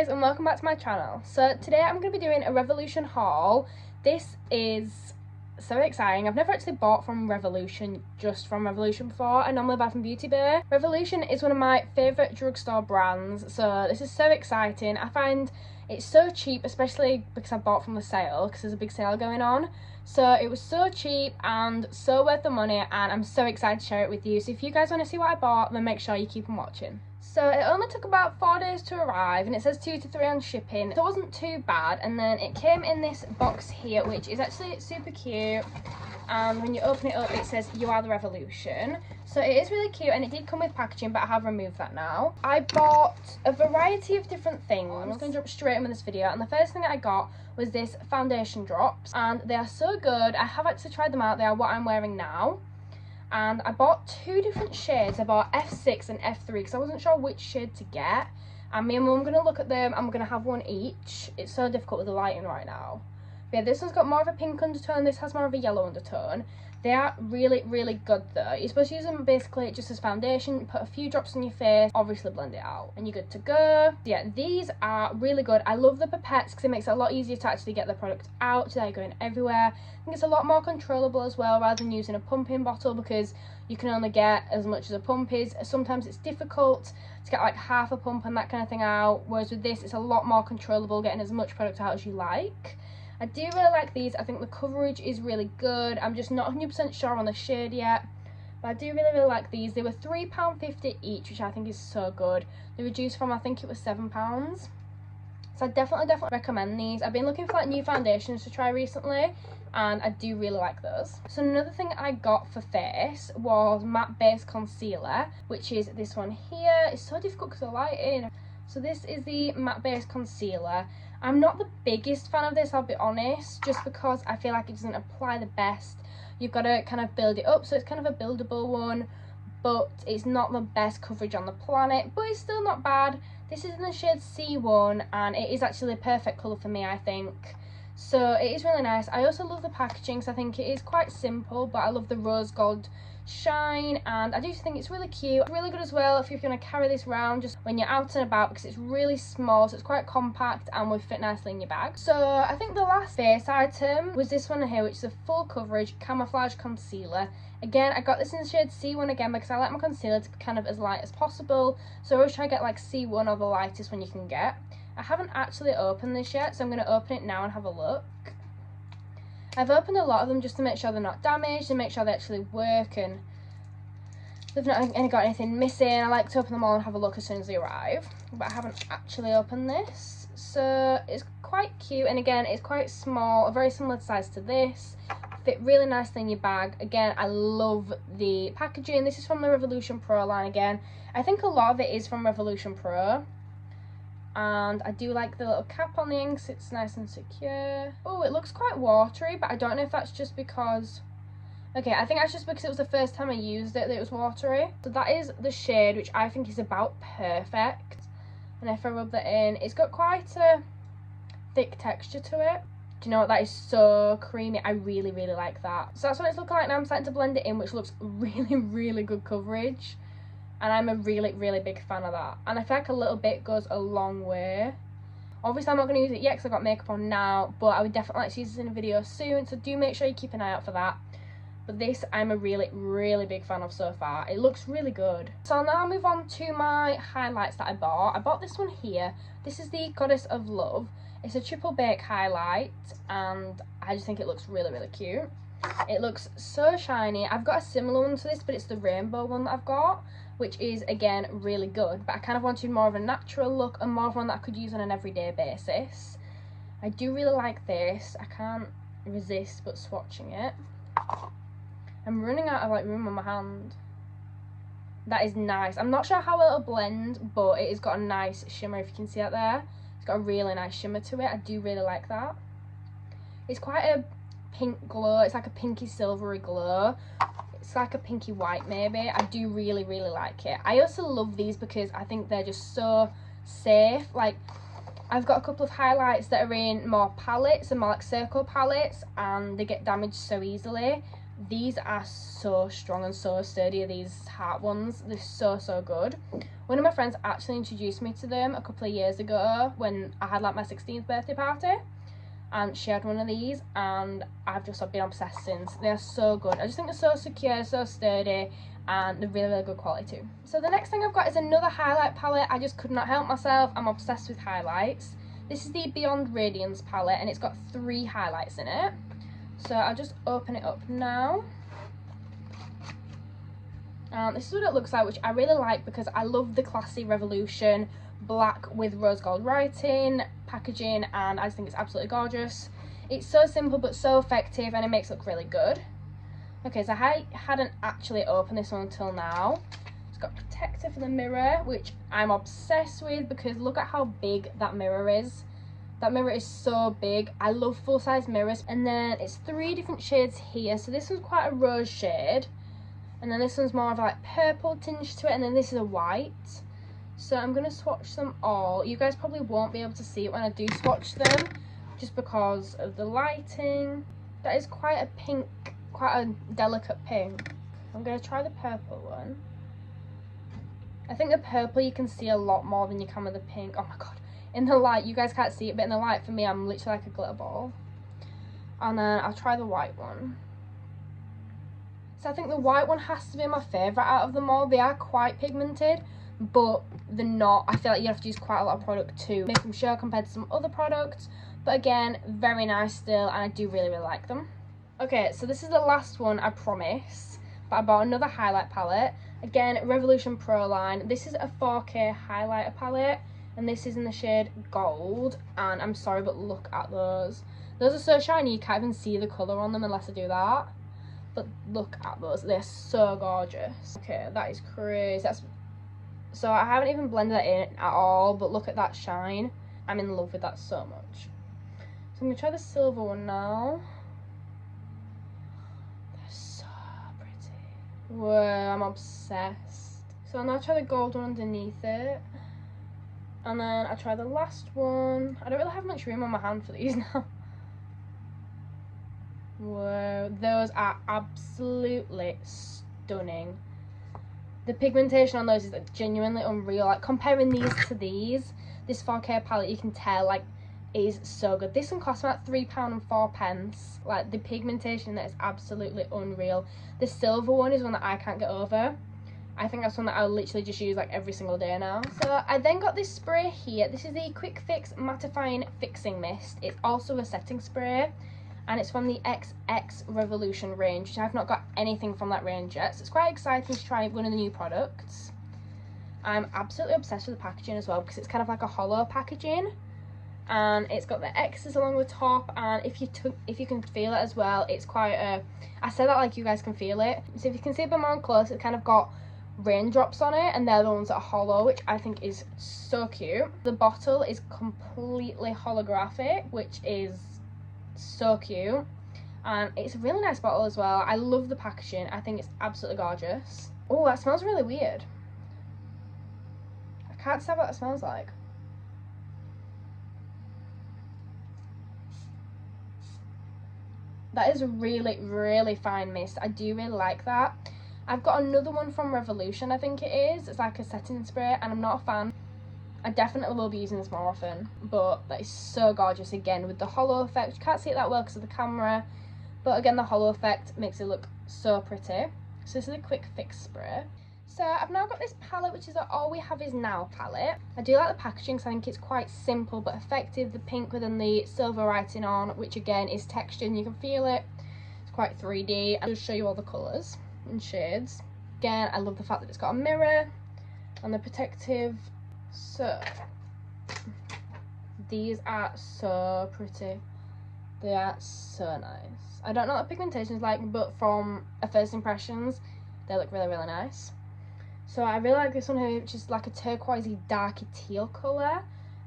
guys, and welcome back to my channel. So today I'm going to be doing a Revolution haul. This is so exciting. I've never actually bought from Revolution, just from Revolution before. I normally buy from Beauty Bay. Revolution is one of my favourite drugstore brands, so this is so exciting. I find it's so cheap, especially because I bought from the sale, because there's a big sale going on. So it was so cheap and so worth the money, and I'm so excited to share it with you. So if you guys want to see what I bought, then make sure you keep on watching. So it only took about 4 days to arrive, and it says 2 to 3 on shipping, so it wasn't too bad. And then it came in this box here, which is actually super cute, and when you open it up it says "You are the revolution." So it is really cute, and it did come with packaging, but I have removed that now. I bought a variety of different things. I'm just going to jump straight in with this video, and the first thing that I got was this foundation drops, and they are so good. I have actually tried them out. They are what I'm wearing now. And I bought 2 different shades. I bought F6 and F3 because I wasn't sure which shade to get. And me and Mum are going to look at them. I'm going to have one each. It's so difficult with the lighting right now. But yeah, this one's got more of a pink undertone. This has more of a yellow undertone. They are really, really good though. You're supposed to use them basically just as foundation. Put a few drops on your face, obviously blend it out, and you're good to go. Yeah, these are really good. I love the pipettes because it makes it a lot easier to actually get the product out without going everywhere. I think it's a lot more controllable as well, rather than using a pumping bottle, because you can only get as much as a pump is. Sometimes it's difficult to get like half a pump and that kind of thing out, whereas with this it's a lot more controllable, getting as much product out as you like. I do really like these. I think the coverage is really good. I'm just not 100% sure on the shade yet, but I do really, really like these. They were £3.50 each, which I think is so good. They reduced from, I think it was £7. So I definitely recommend these. I've been looking for like new foundations to try recently, and I do really like those. So another thing I got for face was matte base concealer, which is this one here. It's so difficult because of the lighting. So this is the matte base concealer. I'm not the biggest fan of this, I'll be honest, just because I feel like it doesn't apply the best. You've got to kind of build it up, so it's kind of a buildable one, but it's not the best coverage on the planet, but it's still not bad. This is in the shade C1, and it is actually a perfect colour for me, I think. So it is really nice. I also love the packaging, so I think it is quite simple, but I love the rose gold shine, and I do think it's really cute. Really good as well if you're going to carry this around just when you're out and about, because it's really small, so it's quite compact and will fit nicely in your bag. So I think the last face item was this one here, which is a full coverage camouflage concealer. Again, I got this in the shade C1 again because I like my concealer to be kind of as light as possible, so I always try to get like C1 or the lightest one you can get. I haven't actually opened this yet, so I'm going to open it now and have a look. I've opened a lot of them just to make sure they're not damaged and make sure they actually work and they've not got anything missing. I like to open them all and have a look as soon as they arrive, but I haven't actually opened this. So it's quite cute, and again it's quite small, a very similar size to this. Fit really nicely in your bag. Again, I love the packaging. This is from the Revolution Pro line again. I think a lot of it is from Revolution Pro. And I do like the little cap on the inks, it's nice and secure. Oh, it looks quite watery, but I don't know if that's just because... Okay, I think that's just because it was the first time I used it that it was watery. So that is the shade, which I think is about perfect. And if I rub that in, it's got quite a thick texture to it. Do you know what? That is so creamy. I really, really like that. So that's what it's looking like now. I'm starting to blend it in, which looks really, really good coverage. And I'm a really, really big fan of that. And I feel like a little bit goes a long way. Obviously, I'm not going to use it yet because I've got makeup on now, but I would definitely like to use this in a video soon, so do make sure you keep an eye out for that. But this, I'm a really, really big fan of so far. It looks really good. So I'll now move on to my highlights that I bought. I bought this one here. This is the Goddess of Love. It's a triple bake highlight, and I just think it looks really, really cute. It looks so shiny. I've got a similar one to this, but it's the rainbow one that I've got, which is again really good, but I kind of wanted more of a natural look and more of one that I could use on an everyday basis. I do really like this. I can't resist but swatching it. I'm running out of like room on my hand. That is nice. I'm not sure how well it'll blend, but it has got a nice shimmer, if you can see that there. It's got a really nice shimmer to it. I do really like that. It's quite a pink glow. It's like a pinky silvery glow. It's like a pinky white maybe. I do really, really like it. I also love these because I think they're just so safe. Like, I've got a couple of highlights that are in more palettes and more like circle palettes, and they get damaged so easily. These are so strong and so sturdy, these heart ones. They're so good. One of my friends actually introduced me to them a couple of years ago when I had like my 16th birthday party, and she had one of these, and I've just been obsessed since. They're so good. I just think they're so secure, so sturdy, and they're really good quality too. So the next thing I've got is another highlight palette. I just could not help myself. I'm obsessed with highlights. This is the Beyond Radiance palette, and it's got 3 highlights in it. So I'll just open it up now. This is what it looks like, which I really like because I love the classy Revolution black with rose gold writing, packaging, and I just think it's absolutely gorgeous. It's so simple but so effective, and it makes it look really good. Okay, so I hadn't actually opened this one until now. It's got a protector for the mirror, which I'm obsessed with because look at how big that mirror is. That mirror is so big. I love full-size mirrors. And then it's 3 different shades here. So this one's quite a rose shade. And then this one's more of like purple tinge to it. And then this is a white. So I'm going to swatch them all. You guys probably won't be able to see it when I do swatch them, just because of the lighting. That is quite a pink, quite a delicate pink. I'm going to try the purple one. I think the purple you can see a lot more than you can with the pink. Oh my god. In the light, you guys can't see it, but in the light, for me, I'm literally like a glitter ball. And then I'll try the white one. So I think the white one has to be my favourite out of them all. They are quite pigmented, but they're not. I feel like you have to use quite a lot of product to make them show compared to some other products. But again, very nice still, and I do really like them. Okay, so this is the last one, I promise. But I bought another highlight palette. Again, Revolution Pro line. This is a 4K highlighter palette. And this is in the shade Gold, and I'm sorry, but look at those. Those are so shiny, you can't even see the colour on them unless I do that. But look at those, they're so gorgeous. Okay, that is crazy. So I haven't even blended that in at all, but look at that shine. I'm in love with that so much. So I'm going to try the silver one now. They're so pretty. Whoa, I'm obsessed. So I'll now try the gold one underneath it. And then I'll try the last one. I don't really have much room on my hand for these now. Whoa, those are absolutely stunning. The pigmentation on those is like genuinely unreal. Like comparing these to these, this 4K palette, you can tell like is so good. This one costs about £3 and 4p. Like the pigmentation that is absolutely unreal. The silver one is one that I can't get over. I think that's one that I'll literally just use like every single day now. So I then got this spray here. This is the Quick Fix Mattifying Fixing Mist. It's also a setting spray, and it's from the XX Revolution range, which I've not got anything from that range yet. So it's quite exciting to try one of the new products. I'm absolutely obsessed with the packaging as well because it's kind of like a hollow packaging. And it's got the X's along the top, and if you can feel it as well, it's quite a, I said that like you guys can feel it. So if you can see a bit more close, it's kind of got raindrops on it, and they're the ones that are hollow, which I think is so cute. The bottle is completely holographic, which is so cute, and it's a really nice bottle as well. I love the packaging. I think it's absolutely gorgeous. Oh, that smells really weird. I can't say what that smells like. That is a really fine mist. I do really like that. I've got another one from Revolution, I think it is. It's like a setting spray, and I'm not a fan. I definitely will be using this more often, but that is so gorgeous again with the hollow effect. You can't see it that well because of the camera, but again, the hollow effect makes it look so pretty. So this is a Quick Fix spray. So I've now got this palette, which is the All We Have Is Now palette. I do like the packaging because I think it's quite simple but effective. The pink with the silver writing on, which again is textured and you can feel it. It's quite 3D. I'll just show you all the colours and shades. Again, I love the fact that it's got a mirror and the protective. So these are so pretty. They are so nice. I don't know what pigmentation is like, but from a first impressions, they look really nice. So I really like this one here, which is like a turquoisey darky teal colour,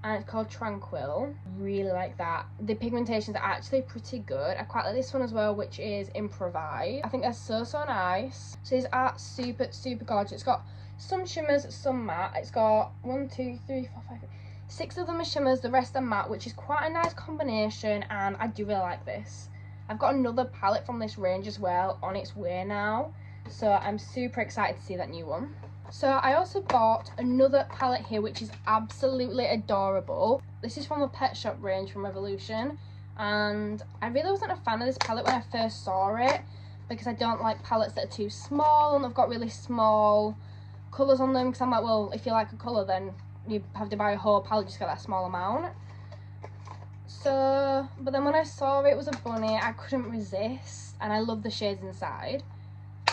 and it's called Tranquil. Really like that. The pigmentations are actually pretty good. I quite like this one as well, which is Improvise. I think they're so nice. So these are super gorgeous. It's got some shimmers, some matte. It's got 1, 2, 3, 4, 5, 6 of them are shimmers, the rest are matte, which is quite a nice combination, and I do really like this. I've got another palette from this range as well on its way now, so I'm super excited to see that new one. So I also bought another palette here which is absolutely adorable. This is from the Pet Shop range from Revolution, and I really wasn't a fan of this palette when I first saw it because I don't like palettes that are too small and they've got really small colours on them, because I'm like, well, if you like a colour then you have to buy a whole palette just to get that small amount. So, but then when I saw it was a bunny, I couldn't resist, and I love the shades inside.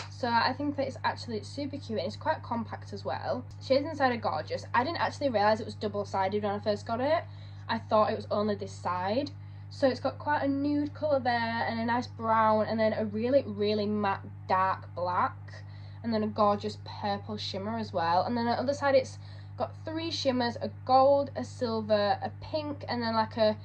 So I think that it's actually super cute and it's quite compact as well. Shades inside are gorgeous. I didn't actually realise it was double-sided when I first got it. I thought it was only this side. So it's got quite a nude colour there and a nice brown and then a really, really matte dark black and then a gorgeous purple shimmer as well. And then on the other side it's got 3 shimmers, a gold, a silver, a pink, and then like a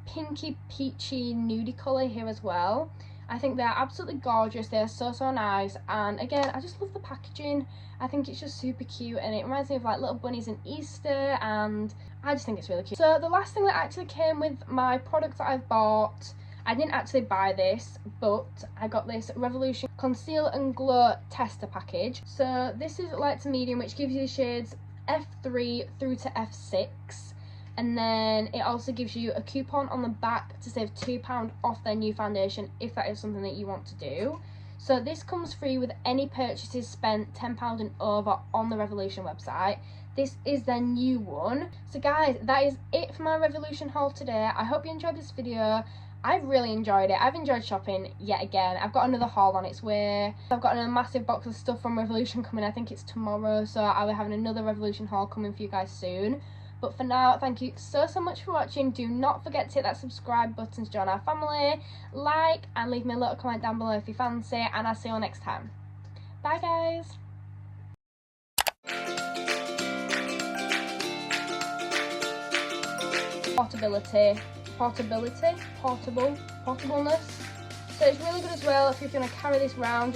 pinky peachy nudie colour here as well. I think they're absolutely gorgeous. They're so nice, and again I just love the packaging. I think it's just super cute and it reminds me of like little bunnies in Easter, and I just think it's really cute. So the last thing that actually came with my product that I've bought, I didn't actually buy this, but I got this Revolution Conceal and Glow Tester Package. So this is light to medium, which gives you the shades F3 through to F6. And then it also gives you a coupon on the back to save £2 off their new foundation if that is something that you want to do. So this comes free with any purchases spent £10 and over on the Revolution website. This is their new one. So guys, that is it for my Revolution haul today. I hope you enjoyed this video. I've really enjoyed it. I've enjoyed shopping yet again. I've got another haul on its way. I've got a massive box of stuff from Revolution coming. I think it's tomorrow, so I'll be having another Revolution haul coming for you guys soon. But for now, thank you so much for watching. Do not forget to hit that subscribe button to join our family. Like and leave me a little comment down below if you fancy, and I'll see you all next time. Bye guys. Portableness. So it's really good as well if you're going to carry this around. Just